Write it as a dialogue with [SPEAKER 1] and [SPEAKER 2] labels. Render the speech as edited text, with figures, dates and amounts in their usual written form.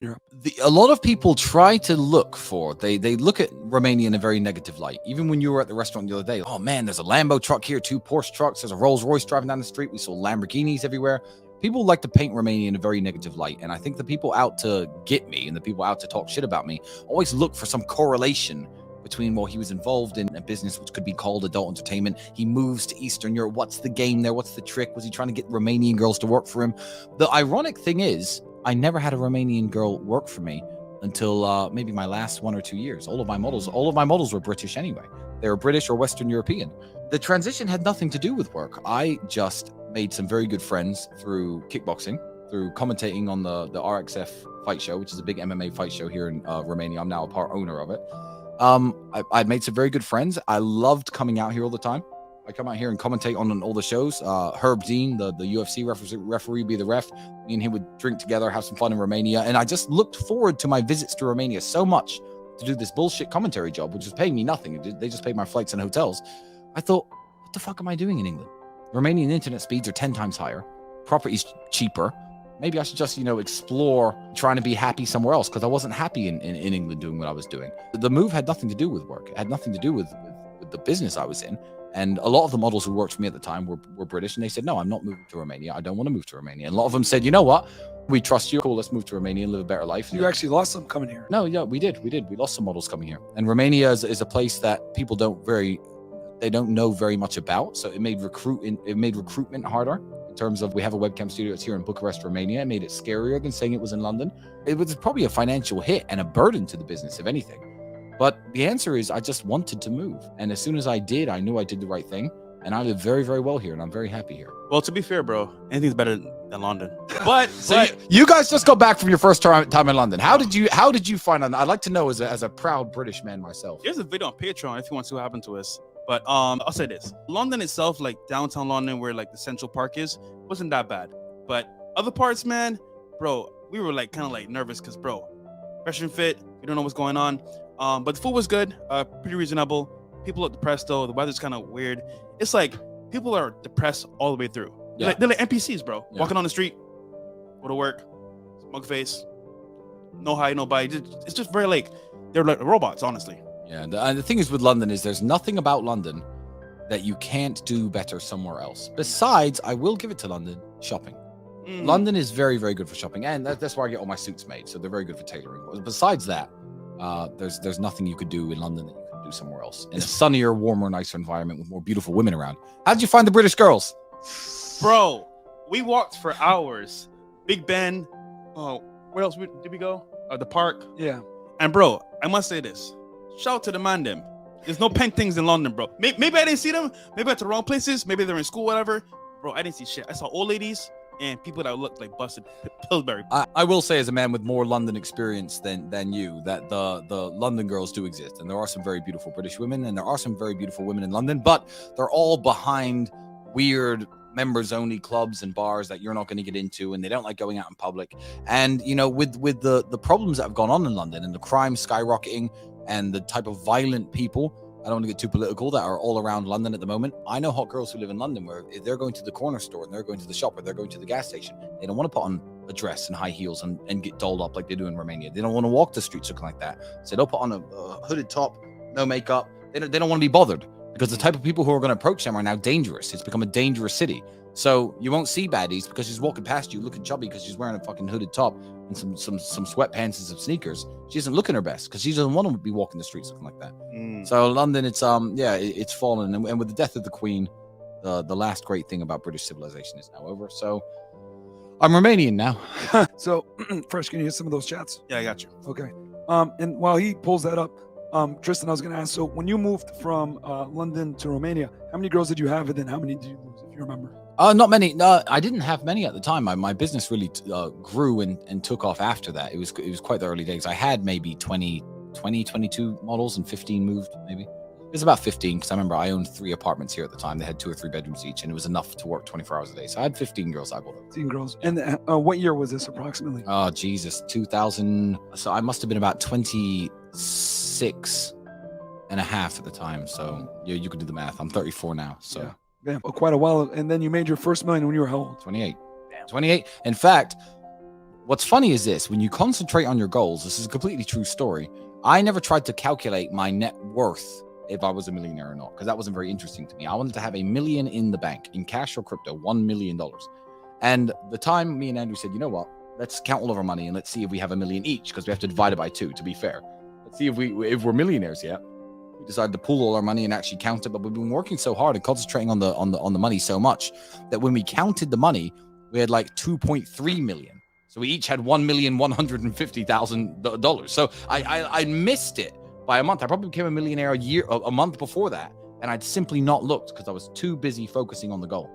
[SPEAKER 1] Europe?
[SPEAKER 2] A lot of people try to look for, they look at Romania in a very negative light. Even when you were at the restaurant the other day, oh man, there's a Lambo truck here, 2 Porsche trucks, there's a Rolls Royce driving down the street, we saw Lamborghinis everywhere. People like to paint Romania in a very negative light. And I think the people out to get me and the people out to talk shit about me always look for some correlation between, well, he was involved in a business which could be called adult entertainment. He moves to Eastern Europe. What's the game there? What's the trick? Was he trying to get Romanian girls to work for him? The ironic thing is, I never had a Romanian girl work for me until maybe my last 1 or 2 years. All of my models were British anyway. They were British or Western European. The transition had nothing to do with work. I just made some very good friends through kickboxing, through commentating on the RXF fight show, which is a big MMA fight show here in Romania. I'm now a part owner of it. I made some very good friends. I loved coming out here all the time. I come out here and commentate on all the shows. Herb Dean, the UFC referee, be the ref. Me and him would drink together, have some fun in Romania. And I just looked forward to my visits to Romania so much to do this bullshit commentary job, which was paying me nothing. They just paid my flights and hotels. I thought, what the fuck am I doing in England? Romanian internet speeds are 10 times higher. Property's cheaper. Maybe I should just, explore trying to be happy somewhere else, because I wasn't happy in England doing what I was doing. The move had nothing to do with work. It had nothing to do with the business I was in. And a lot of the models who worked for me at the time were British, and they said, no, I'm not moving to Romania. I don't want to move to Romania. And a lot of them said, you know what? We trust you. Cool, let's move to Romania and live a better life.
[SPEAKER 1] You actually lost some coming here.
[SPEAKER 2] No, yeah, we did. We lost some models coming here. And Romania is a place that people don't know very much about. So it made recruitment harder in terms of, we have a webcam studio that's here in Bucharest, Romania. It made it scarier than saying it was in London. It was probably a financial hit and a burden to the business, if anything. But the answer is, I just wanted to move. And as soon as I did, I knew I did the right thing. And I live very, very well here, and I'm very happy here.
[SPEAKER 3] Well, to be fair, bro, anything's better than London. But
[SPEAKER 2] you guys just got back from your first time in London. How did you find London? I'd like to know, as a proud British man myself.
[SPEAKER 3] There's a video on Patreon if you want to see what happened to us. But I'll say this: London itself, like downtown London, where like the Central Park is, wasn't that bad. But other parts, man, bro, we were like kind of like nervous because, bro, fresh and fit, we don't know what's going on. But the food was good, pretty reasonable. People look depressed though. The weather's kind of weird. It's like people are depressed all the way through.
[SPEAKER 2] Yeah.
[SPEAKER 3] They're like NPCs, bro.
[SPEAKER 2] Yeah.
[SPEAKER 3] Walking on the street, go to work, smug face, no hi, no bye. It's just very like they're like robots, honestly.
[SPEAKER 2] Yeah, and the thing is with London is there's nothing about London that you can't do better somewhere else. Besides, I will give it to London, shopping. London is very, very good for shopping, and that's where I get all my suits made. So they're very good for tailoring. But besides that, there's nothing you could do in London that you could do somewhere else. In a sunnier, warmer, nicer environment with more beautiful women around. How did you find the British girls?
[SPEAKER 3] Bro, we walked for hours. Big Ben. Oh, where else did we go? The park.
[SPEAKER 1] Yeah.
[SPEAKER 3] And bro, I must say this. Shout out to the man them. There's no paintings in London, bro. Maybe I didn't see them. Maybe I went to the wrong places. Maybe they're in school, whatever. Bro, I didn't see shit. I saw old ladies and people that looked like busted Pillsbury.
[SPEAKER 2] I will say, as a man with more London experience than you, that the London girls do exist, and there are some very beautiful British women, and there are some very beautiful women in London, but they're all behind weird members only clubs and bars that you're not going to get into, and they don't like going out in public. And with the problems that have gone on in London and the crime skyrocketing and the type of violent people, I don't want to get too political, that are all around London at the moment. I know hot girls who live in London where if they're going to the corner store and they're going to the shop or they're going to the gas station, they don't want to put on a dress and high heels and get dolled up like they do in Romania. They don't want to walk the streets looking like that. So they'll put on a hooded top, no makeup. They don't want to be bothered, because the type of people who are going to approach them are now dangerous. It's become a dangerous city. So you won't see baddies because she's walking past you looking chubby because she's wearing a fucking hooded top and some sweatpants and some sneakers. She isn't looking her best because she doesn't want to be walking the streets looking like that. So London, it's it's fallen, and with the death of the Queen, the last great thing about British civilization is now over. So I'm Romanian now.
[SPEAKER 1] So Fresh, can you hear some of those chats?
[SPEAKER 3] Yeah, I got you.
[SPEAKER 1] Okay. And while he pulls that up, Tristan, I was going to ask, so when you moved from London to Romania, how many girls did you have, and then how many did you lose, if you remember?
[SPEAKER 2] Not many. No, I didn't have many at the time. My business really grew and took off after that. It was quite the early days. I had maybe 22 models, and 15 moved, maybe. It was about 15, because I remember I owned 3 apartments here at the time. They had 2 or 3 bedrooms each, and it was enough to work 24 hours a day. So I had 15 girls I bought.
[SPEAKER 1] 15 girls. And what year was this approximately?
[SPEAKER 2] Oh, Jesus. 2000. So I must have been about 26 and a half at the time. So you could do the math. I'm 34 now. So.
[SPEAKER 1] Yeah. Quite a while. And then you made your first million when you were how old?
[SPEAKER 2] 28. Damn. 28. In fact, What's funny is this: when you concentrate on your goals, this is a completely true story. I never tried to calculate my net worth if I was a millionaire or not, because that wasn't very interesting to me. I wanted to have $1 million in the bank, in cash or crypto, $1 million. And the time me and Andrew said, you know what? Let's count all of our money and let's see if we have $1 million each, because we have to divide it by 2, to be fair. Let's see if we're millionaires yet. We decided to pool all our money and actually count it, but we've been working so hard and concentrating on the money so much that when we counted the money, we had like 2.3 million. So we each had $1,150,000. So I missed it by a month. I probably became a millionaire a month before that, and I'd simply not looked because I was too busy focusing on the goal.